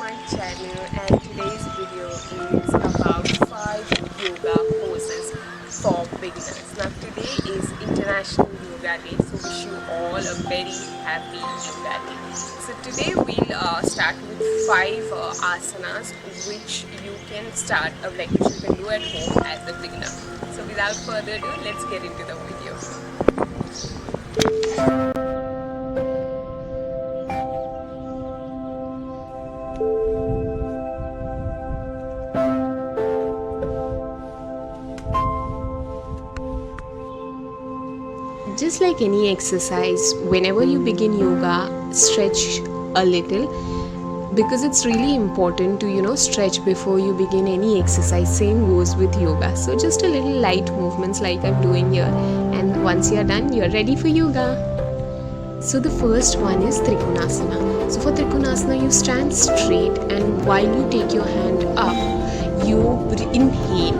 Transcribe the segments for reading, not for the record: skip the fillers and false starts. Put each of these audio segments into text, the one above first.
my channel, and today's video is about 5 yoga poses for beginners. Now today is International Yoga Day, so wish you all a very happy Yoga Day. So today we'll start with 5 asanas which you can start, which you can do at home as a beginner. So without further ado, let's get into the video. Just like any exercise, whenever you begin yoga, stretch a little, because it's really important to stretch before you begin any exercise. Same goes with yoga. So just a little light movements like I'm doing here, and once you're done, you're ready for yoga. So the first one is Trikonasana. So for Trikonasana, you stand straight, and while you take your hand up, you inhale,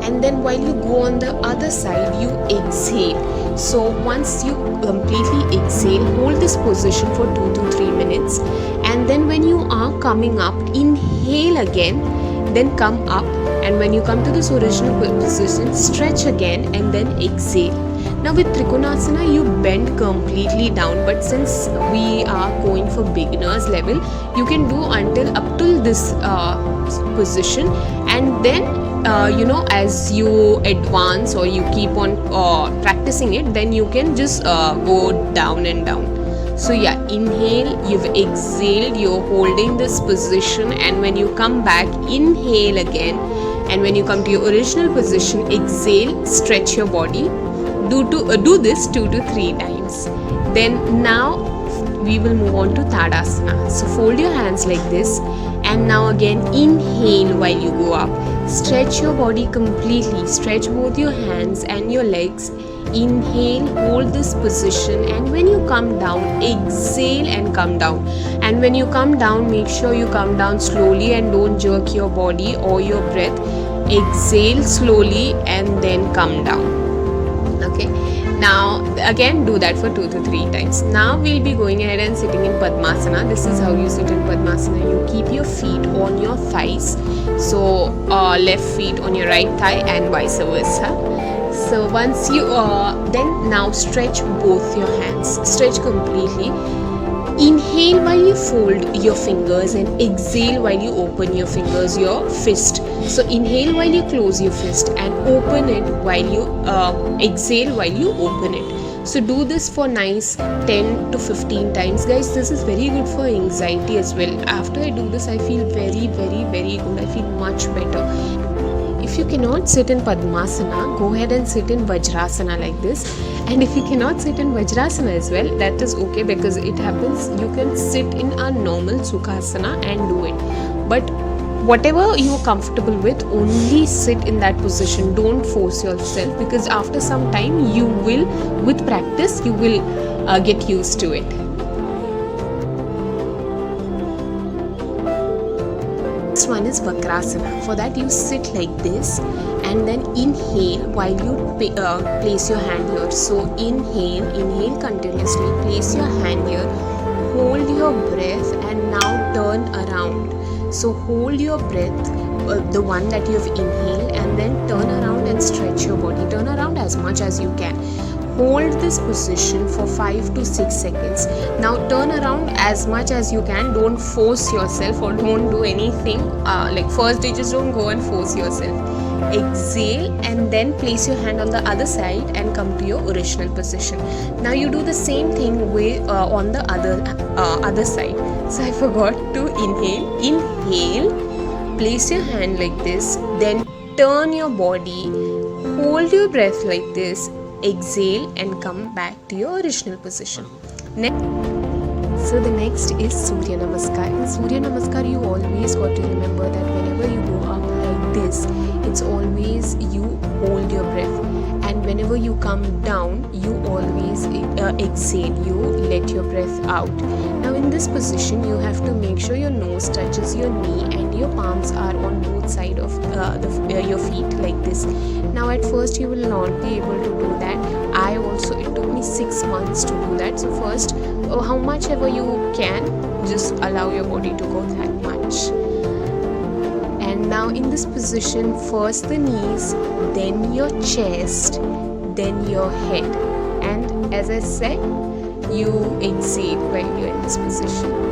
and then while you go on the other side, you exhale. So once you completely exhale, hold this position for 2 to 3 minutes, and then when you are coming up, inhale again, then come up, and when you come to this original position, stretch again and then exhale. Now with Trikonasana, you bend completely down, but since we are going for beginners level, you can do until up till this position, and then as you advance or you keep on practicing it, then you can just go down and down. So yeah, inhale, you've exhaled, you're holding this position, and when you come back, inhale again, and when you come to your original position, exhale, stretch your body. Do this 2 to 3 times. Then now we will move on to Tadasana. So fold your hands like this, and now again inhale while you go up. Stretch your body completely. Stretch both your hands and your legs. Inhale, hold this position, and when you come down, exhale and come down. And when you come down, make sure you come down slowly and don't jerk your body or your breath. Exhale slowly and then come down. Okay, now again do that for 2 to 3 times. Now we'll be going ahead and sitting in Padmasana. This is how you sit in Padmasana. You keep your feet on your thighs, so left feet on your right thigh and vice versa. So once you then now stretch both your hands, stretch completely. Inhale while you fold your fingers, and exhale while you open your fingers, your fist. So inhale while you close your fist, and open it while you exhale while you open it. So do this for nice 10 to 15 times, guys. This is very good for anxiety as well. After I do this, I feel very good. I feel much better. If you cannot sit in Padmasana, go ahead and sit in Vajrasana like this. And if you cannot sit in Vajrasana as well, that is okay, because it happens you can sit in a normal Sukhasana and do it. But whatever you are comfortable with, only sit in that position. Don't force yourself, because after some time you will, with practice, you will get used to it. Next one is Vakrasana. For that, you sit like this, and then inhale while you place your hand here. So inhale continuously, place your hand here, hold your breath, and now turn around. So hold your breath, the one that you have inhaled, and then turn around and stretch your body. Turn around as much as you can. Hold this position for 5 to 6 seconds. Now turn around as much as you can. Don't force yourself, or don't do anything. Like first day, just don't go and force yourself. Exhale, and then place your hand on the other side and come to your original position. Now you do the same thing on the other side. So I forgot to inhale. Inhale, place your hand like this, then turn your body, hold your breath like this, exhale and come back to your original position. So the next is Surya Namaskar. In Surya Namaskar, you always got to remember that whenever you go up like this, it's always you hold your breath, and whenever you come down, you always exhale, you let your breath out. Now in this position, you have to make sure your nose touches your knee and your palms are on both sides of your feet like this. Now at first you will not be able to do that. It took me 6 months to do that. So first, how much ever you can, just allow your body to go that much. in this position, first the knees, then your chest, then your head, and as I said, you exhale while you're in this position.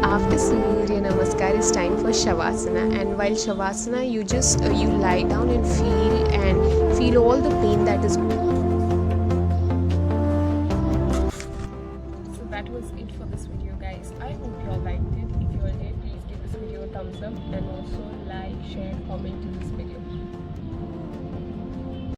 After Surya Namaskar, it's time for Shavasana, and while Shavasana, you lie down and feel all the pain that is going on. So that was it for this video, guys. I hope you all liked it. If you all did, please give this video a thumbs up and also like, share, comment to this video.